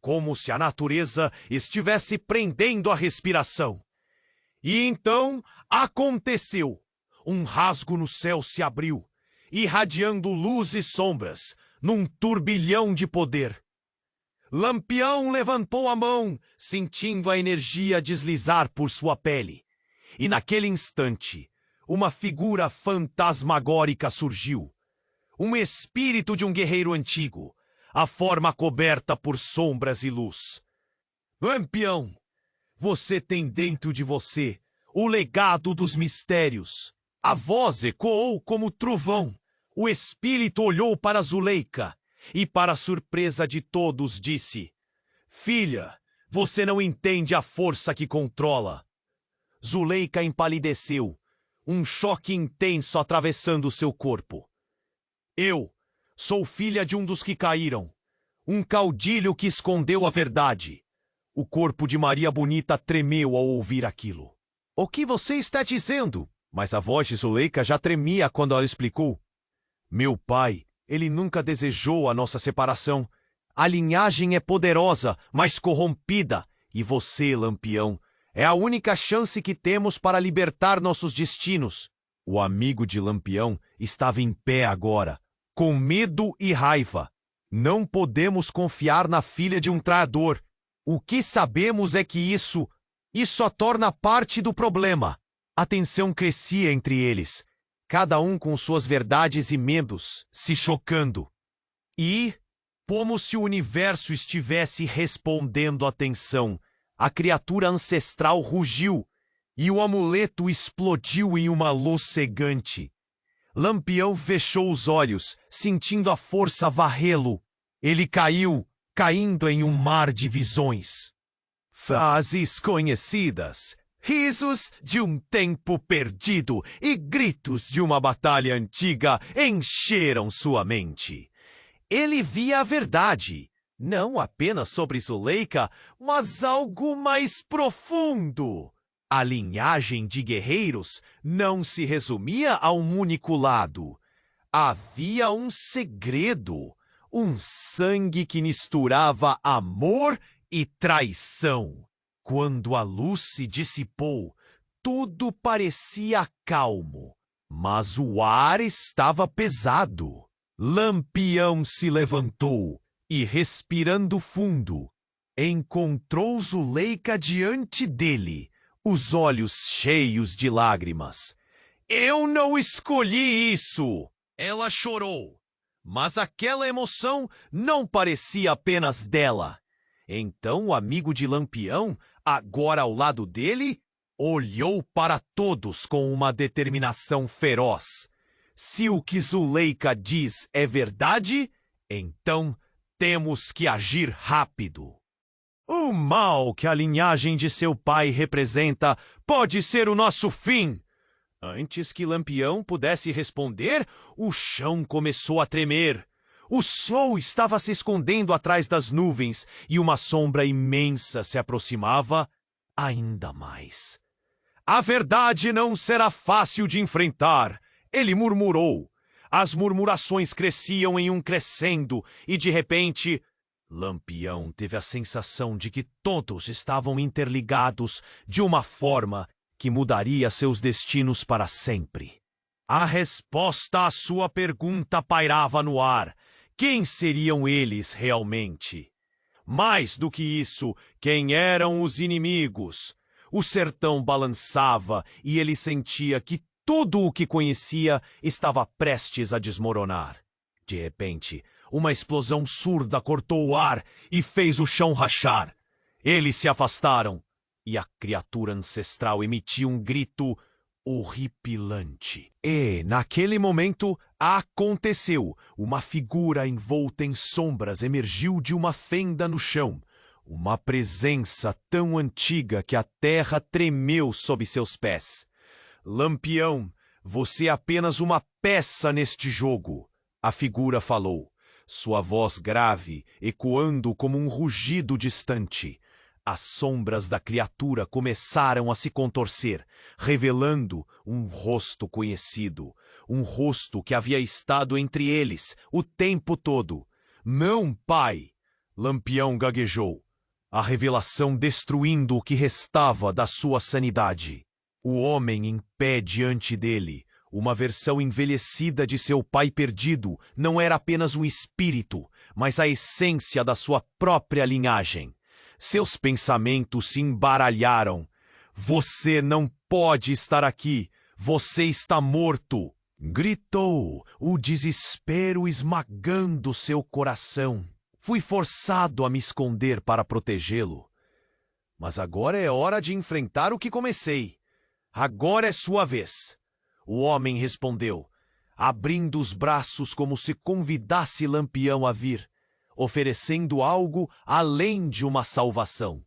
Como se a natureza estivesse prendendo a respiração. E então aconteceu. Um rasgo no céu se abriu, irradiando luz e sombras, num turbilhão de poder. Lampião levantou a mão, sentindo a energia deslizar por sua pele. E naquele instante, uma figura fantasmagórica surgiu. Um espírito de um guerreiro antigo, a forma coberta por sombras e luz. Lampião, você tem dentro de você o legado dos mistérios. A voz ecoou como trovão. O espírito olhou para Zuleika e, para a surpresa de todos, disse: Filha, você não entende a força que controla. Zuleika empalideceu, um choque intenso atravessando seu corpo. Eu sou filha de um dos que caíram, um caudilho que escondeu a verdade. O corpo de Maria Bonita tremeu ao ouvir aquilo. O que você está dizendo? Mas a voz de Zuleika já tremia quando ela explicou. Meu pai, ele nunca desejou a nossa separação. A linhagem é poderosa, mas corrompida. E você, Lampião, é a única chance que temos para libertar nossos destinos. O amigo de Lampião estava em pé agora, com medo e raiva. Não podemos confiar na filha de um traidor. O que sabemos é que isso só torna parte do problema. A tensão crescia entre eles, cada um com suas verdades e medos, se chocando. E, como se o universo estivesse respondendo à tensão, a criatura ancestral rugiu e o amuleto explodiu em uma luz cegante. Lampião fechou os olhos, sentindo a força varrê-lo. Ele caiu, caindo em um mar de visões. Faces conhecidas, Risos de um tempo perdido e gritos de uma batalha antiga encheram sua mente. Ele via a verdade, não apenas sobre Zuleika, mas algo mais profundo. A linhagem de guerreiros não se resumia a um único lado. Havia um segredo, um sangue que misturava amor e traição. Quando a luz se dissipou, tudo parecia calmo, mas o ar estava pesado. Lampião se levantou e, respirando fundo, encontrou Zuleika diante dele, os olhos cheios de lágrimas. "Eu não escolhi isso!" Ela chorou, mas aquela emoção não parecia apenas dela. Então o amigo de Lampião, agora ao lado dele, olhou para todos com uma determinação feroz. Se o que Zuleika diz é verdade, então temos que agir rápido. O mal que a linhagem de seu pai representa pode ser o nosso fim. Antes que Lampião pudesse responder, o chão começou a tremer. O sol estava se escondendo atrás das nuvens e uma sombra imensa se aproximava ainda mais. "A verdade não será fácil de enfrentar", ele murmurou. As murmurações cresciam em um crescendo e, de repente, Lampião teve a sensação de que todos estavam interligados de uma forma que mudaria seus destinos para sempre. A resposta à sua pergunta pairava no ar. Quem seriam eles realmente? Mais do que isso, quem eram os inimigos? O sertão balançava e ele sentia que tudo o que conhecia estava prestes a desmoronar. De repente, uma explosão surda cortou o ar e fez o chão rachar. Eles se afastaram e a criatura ancestral emitiu um grito horripilante. E, naquele momento, aconteceu. Uma figura envolta em sombras emergiu de uma fenda no chão. Uma presença tão antiga que a terra tremeu sob seus pés. "Lampião, você é apenas uma peça neste jogo", a figura falou, sua voz grave, ecoando como um rugido distante. As sombras da criatura começaram a se contorcer, revelando um rosto conhecido, um rosto que havia estado entre eles o tempo todo. "Não, pai!" Lampião gaguejou, a revelação destruindo o que restava da sua sanidade. O homem em pé diante dele, uma versão envelhecida de seu pai perdido, não era apenas um espírito, mas a essência da sua própria linhagem. Seus pensamentos se embaralharam. "Você não pode estar aqui. Você está morto!" Gritou, o desespero esmagando seu coração. "Fui forçado a me esconder para protegê-lo. Mas agora é hora de enfrentar o que comecei. Agora é sua vez." O homem respondeu, abrindo os braços como se convidasse Lampião a vir, oferecendo algo além de uma salvação.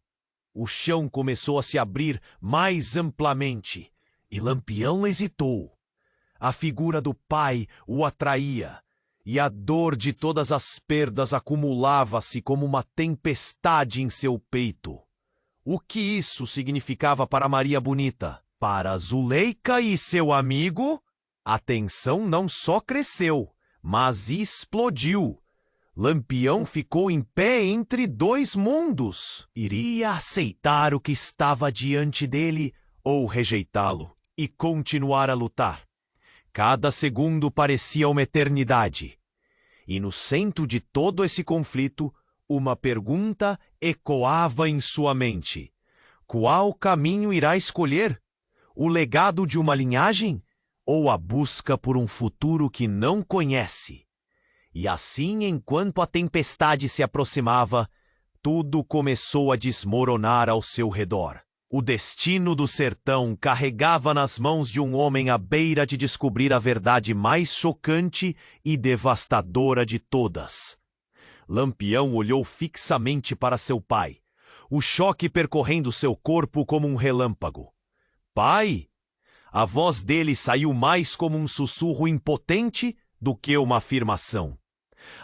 O chão começou a se abrir mais amplamente, e Lampião hesitou. A figura do pai o atraía, e a dor de todas as perdas acumulava-se como uma tempestade em seu peito. O que isso significava para Maria Bonita? Para Zuleika e seu amigo, a tensão não só cresceu, mas explodiu. Lampião ficou em pé entre dois mundos. Iria aceitar o que estava diante dele ou rejeitá-lo e continuar a lutar? Cada segundo parecia uma eternidade. E no centro de todo esse conflito, uma pergunta ecoava em sua mente. Qual caminho irá escolher? O legado de uma linhagem ou a busca por um futuro que não conhece? E assim, enquanto a tempestade se aproximava, tudo começou a desmoronar ao seu redor. O destino do sertão carregava nas mãos de um homem à beira de descobrir a verdade mais chocante e devastadora de todas. Lampião olhou fixamente para seu pai, o choque percorrendo seu corpo como um relâmpago. pai? A voz dele saiu mais como um sussurro impotente do que uma afirmação.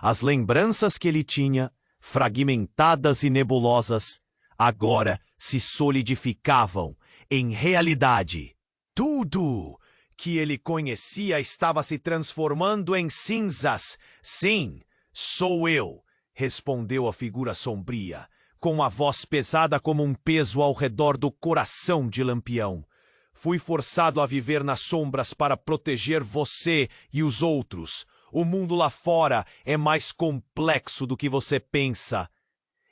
As lembranças que ele tinha, fragmentadas e nebulosas, agora se solidificavam em realidade. Tudo que ele conhecia estava se transformando em cinzas. Sim, sou eu, respondeu a figura sombria, com a voz pesada como um peso ao redor do coração de Lampião. Fui forçado a viver nas sombras para proteger você e os outros. O mundo lá fora é mais complexo do que você pensa.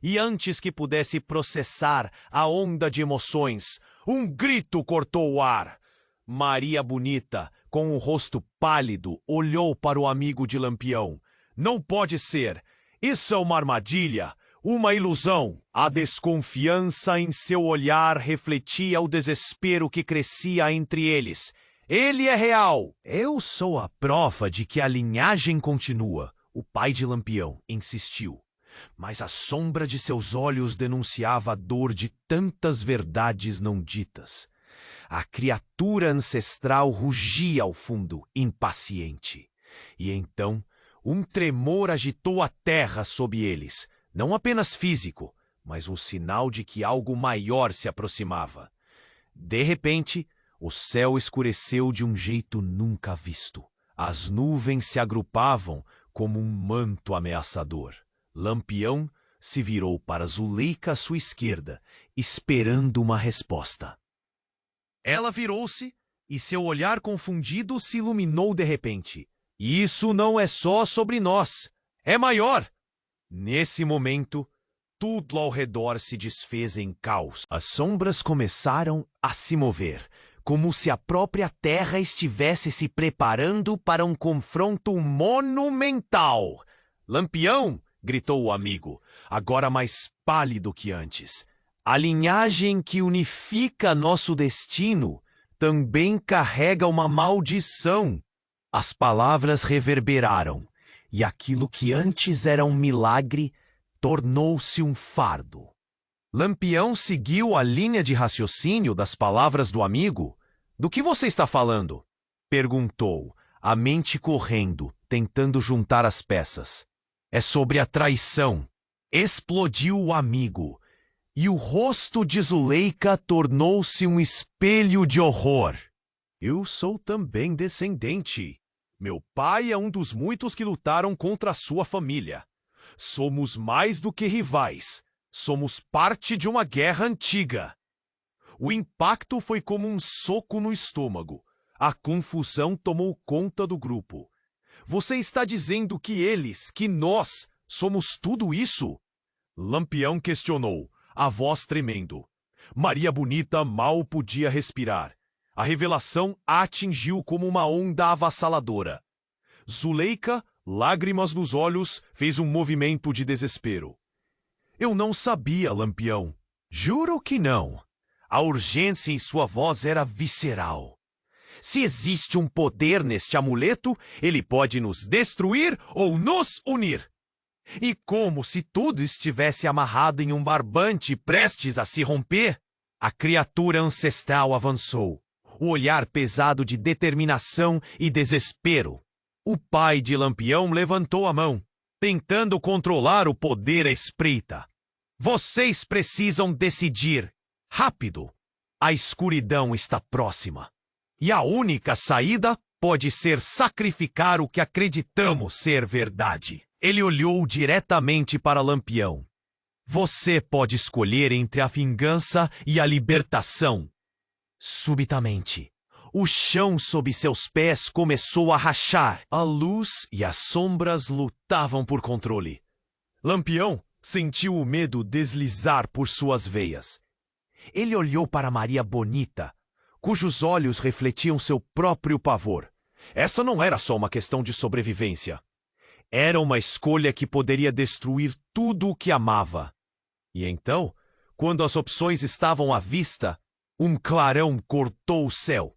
E antes que pudesse processar a onda de emoções, um grito cortou o ar. Maria Bonita, com o rosto pálido, olhou para o amigo de Lampião. Não pode ser. Isso é uma armadilha, uma ilusão. A desconfiança em seu olhar refletia o desespero que crescia entre eles. Ele é real. Eu sou a prova de que a linhagem continua, o pai de Lampião insistiu. Mas a sombra de seus olhos denunciava a dor de tantas verdades não ditas. A criatura ancestral rugia ao fundo, impaciente. E então, um tremor agitou a terra sob eles, não apenas físico, mas um sinal de que algo maior se aproximava. De repente, o céu escureceu de um jeito nunca visto. As nuvens se agrupavam como um manto ameaçador. Lampião se virou para Zuleika à sua esquerda, esperando uma resposta. Ela virou-se e seu olhar confundido se iluminou de repente. Isso não é só sobre nós, é maior. Nesse momento, tudo ao redor se desfez em caos. As sombras começaram a se mover, como se a própria terra estivesse se preparando para um confronto monumental. Lampião! Gritou o amigo, agora mais pálido que antes. A linhagem que unifica nosso destino também carrega uma maldição. As palavras reverberaram, e aquilo que antes era um milagre tornou-se um fardo. Lampião seguiu a linha de raciocínio das palavras do amigo. Do que você está falando? Perguntou, a mente correndo, tentando juntar as peças. É sobre a traição. Explodiu o amigo, e o rosto de Zuleika tornou-se um espelho de horror. Eu sou também descendente. Meu pai é um dos muitos que lutaram contra a sua família. Somos mais do que rivais. Somos parte de uma guerra antiga. O impacto foi como um soco no estômago. A confusão tomou conta do grupo. Você está dizendo que eles, que nós, somos tudo isso? Lampião questionou, a voz tremendo. Maria Bonita mal podia respirar. A revelação a atingiu como uma onda avassaladora. Zuleika, lágrimas nos olhos, fez um movimento de desespero. Eu não sabia, Lampião. Juro que não. A urgência em sua voz era visceral. Se existe um poder neste amuleto, ele pode nos destruir ou nos unir. E como se tudo estivesse amarrado em um barbante prestes a se romper, a criatura ancestral avançou, o olhar pesado de determinação e desespero. O pai de Lampião levantou a mão, tentando controlar o poder à espreita. Vocês precisam decidir. Rápido! A escuridão está próxima. E a única saída pode ser sacrificar o que acreditamos ser verdade. Ele olhou diretamente para Lampião. Você pode escolher entre a vingança e a libertação. Subitamente, o chão sob seus pés começou a rachar. A luz e as sombras lutavam por controle. Lampião sentiu o medo deslizar por suas veias. Ele olhou para Maria Bonita, cujos olhos refletiam seu próprio pavor. Essa não era só uma questão de sobrevivência. Era uma escolha que poderia destruir tudo o que amava. E então, quando as opções estavam à vista, um clarão cortou o céu.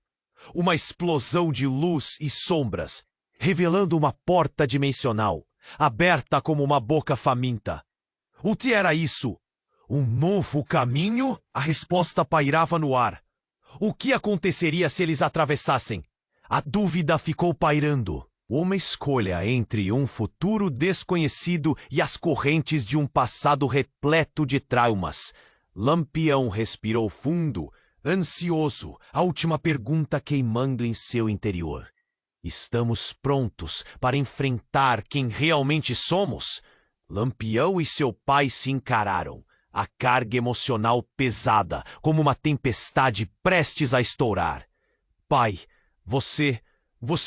Uma explosão de luz e sombras, revelando uma porta dimensional, aberta como uma boca faminta. O que era isso? Um novo caminho? A resposta pairava no ar. O que aconteceria se eles atravessassem? A dúvida ficou pairando. Uma escolha entre um futuro desconhecido e as correntes de um passado repleto de traumas. Lampião respirou fundo, ansioso, a última pergunta queimando em seu interior. Estamos prontos para enfrentar quem realmente somos? Lampião e seu pai se encararam, a carga emocional pesada, como uma tempestade prestes a estourar. Pai, você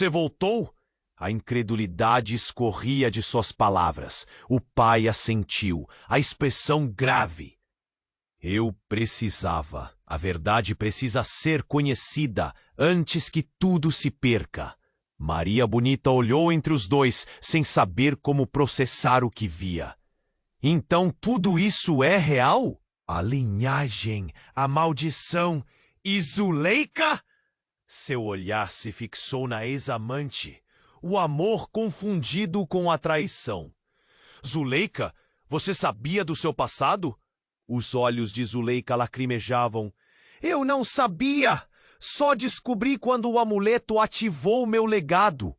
voltou? A incredulidade escorria de suas palavras. O pai assentiu, a expressão grave. Eu precisava. A verdade precisa ser conhecida antes que tudo se perca. Maria Bonita olhou entre os dois, sem saber como processar o que via. Então tudo isso é real? A linhagem, a maldição e Zuleika? Seu olhar se fixou na ex-amante. O amor confundido com a traição. Zuleika, você sabia do seu passado? Os olhos de Zuleika lacrimejavam. Eu não sabia! Só descobri quando o amuleto ativou meu legado.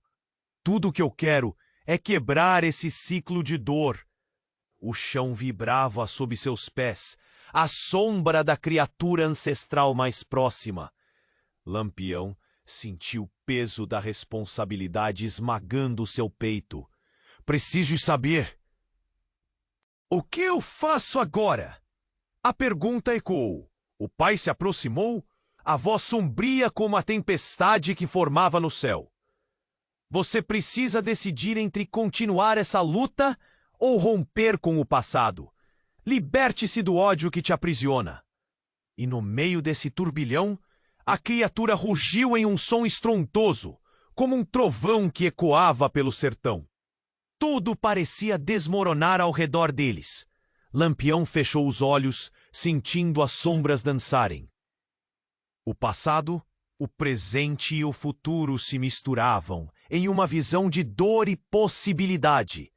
Tudo que eu quero é quebrar esse ciclo de dor. O chão vibrava sob seus pés, a sombra da criatura ancestral mais próxima. Lampião sentiu o peso da responsabilidade esmagando seu peito. Preciso saber. O que eu faço agora? A pergunta ecoou. O pai se aproximou, a voz sombria como a tempestade que formava no céu. Você precisa decidir entre continuar essa luta ou romper com o passado. Liberte-se do ódio que te aprisiona. E no meio desse turbilhão, a criatura rugiu em um som estrondoso, como um trovão que ecoava pelo sertão. Tudo parecia desmoronar ao redor deles. Lampião fechou os olhos, sentindo as sombras dançarem. O passado, o presente e o futuro se misturavam em uma visão de dor e possibilidade.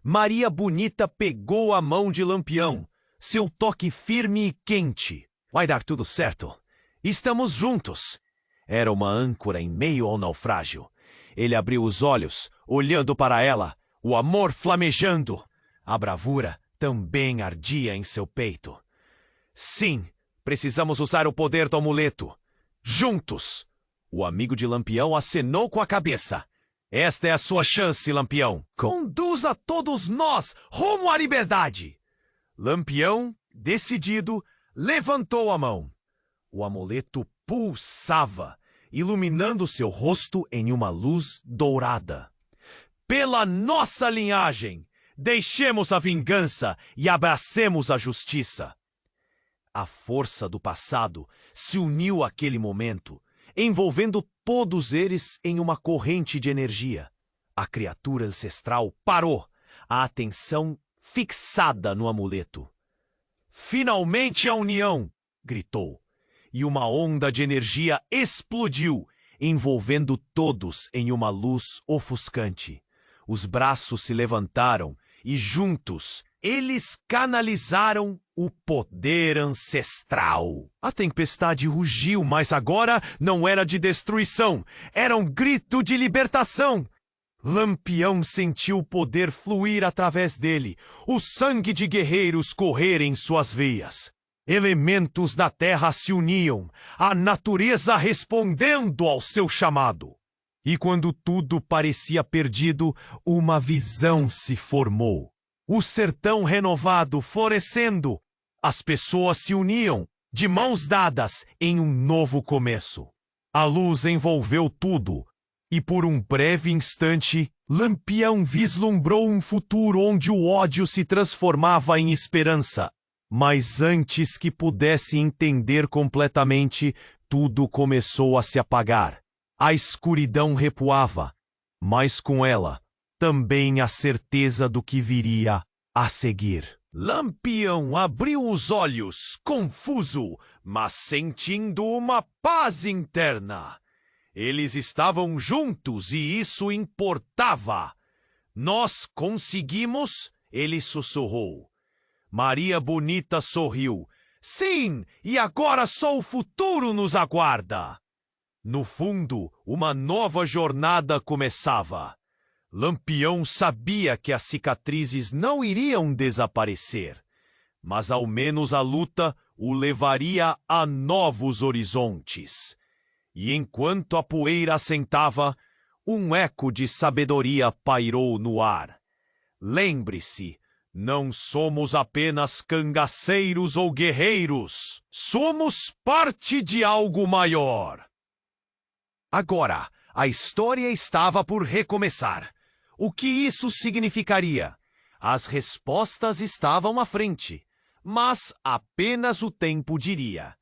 Maria Bonita pegou a mão de Lampião, seu toque firme e quente. Vai dar tudo certo. Estamos juntos. Era uma âncora em meio ao naufrágio. Ele abriu os olhos, olhando para ela, o amor flamejando. A bravura também ardia em seu peito. Sim, precisamos usar o poder do amuleto. Juntos! O amigo de Lampião acenou com a cabeça. Esta é a sua chance, Lampião. Conduza todos nós rumo à liberdade. Lampião, decidido, levantou a mão. O amuleto pulsava, iluminando seu rosto em uma luz dourada. Pela nossa linhagem, deixemos a vingança e abracemos a justiça. A força do passado se uniu àquele momento, envolvendo todos eles em uma corrente de energia. A criatura ancestral parou, a atenção fixada no amuleto. Finalmente a união! Gritou. E uma onda de energia explodiu, envolvendo todos em uma luz ofuscante. Os braços se levantaram e, juntos, eles canalizaram o poder ancestral. A tempestade rugiu, mas agora não era de destruição, era um grito de libertação. Lampião sentiu o poder fluir através dele, o sangue de guerreiros correr em suas veias. Elementos da terra se uniam, a natureza respondendo ao seu chamado. E quando tudo parecia perdido, uma visão se formou. O sertão renovado florescendo. As pessoas se uniam, de mãos dadas, em um novo começo. A luz envolveu tudo, e por um breve instante, Lampião vislumbrou um futuro onde o ódio se transformava em esperança. Mas antes que pudesse entender completamente, tudo começou a se apagar. A escuridão recuava, mas com ela, também a certeza do que viria a seguir. Lampião abriu os olhos, confuso, mas sentindo uma paz interna. Eles estavam juntos e isso importava. Nós conseguimos, ele sussurrou. Maria Bonita sorriu, Sim, e agora só o futuro nos aguarda. No fundo, uma nova jornada começava. Lampião sabia que as cicatrizes não iriam desaparecer, mas ao menos a luta o levaria a novos horizontes. E enquanto a poeira assentava, um eco de sabedoria pairou no ar. Lembre-se, não somos apenas cangaceiros ou guerreiros. Somos parte de algo maior. Agora, a história estava por recomeçar. O que isso significaria? As respostas estavam à frente, mas apenas o tempo diria.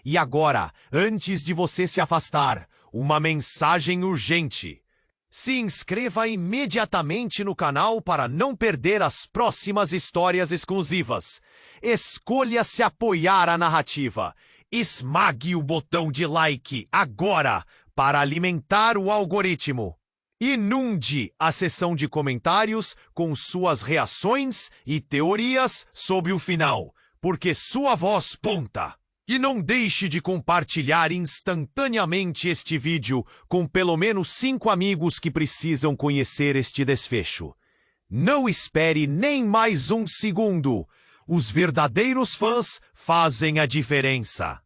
E agora, antes de você se afastar, uma mensagem urgente. Se inscreva imediatamente no canal para não perder as próximas histórias exclusivas. Escolha se apoiar a narrativa. Esmague o botão de like agora para alimentar o algoritmo. Inunde a seção de comentários com suas reações e teorias sobre o final, porque sua voz conta. E não deixe de compartilhar instantaneamente este vídeo com pelo menos 5 amigos que precisam conhecer este desfecho. Não espere nem mais um segundo. Os verdadeiros fãs fazem a diferença.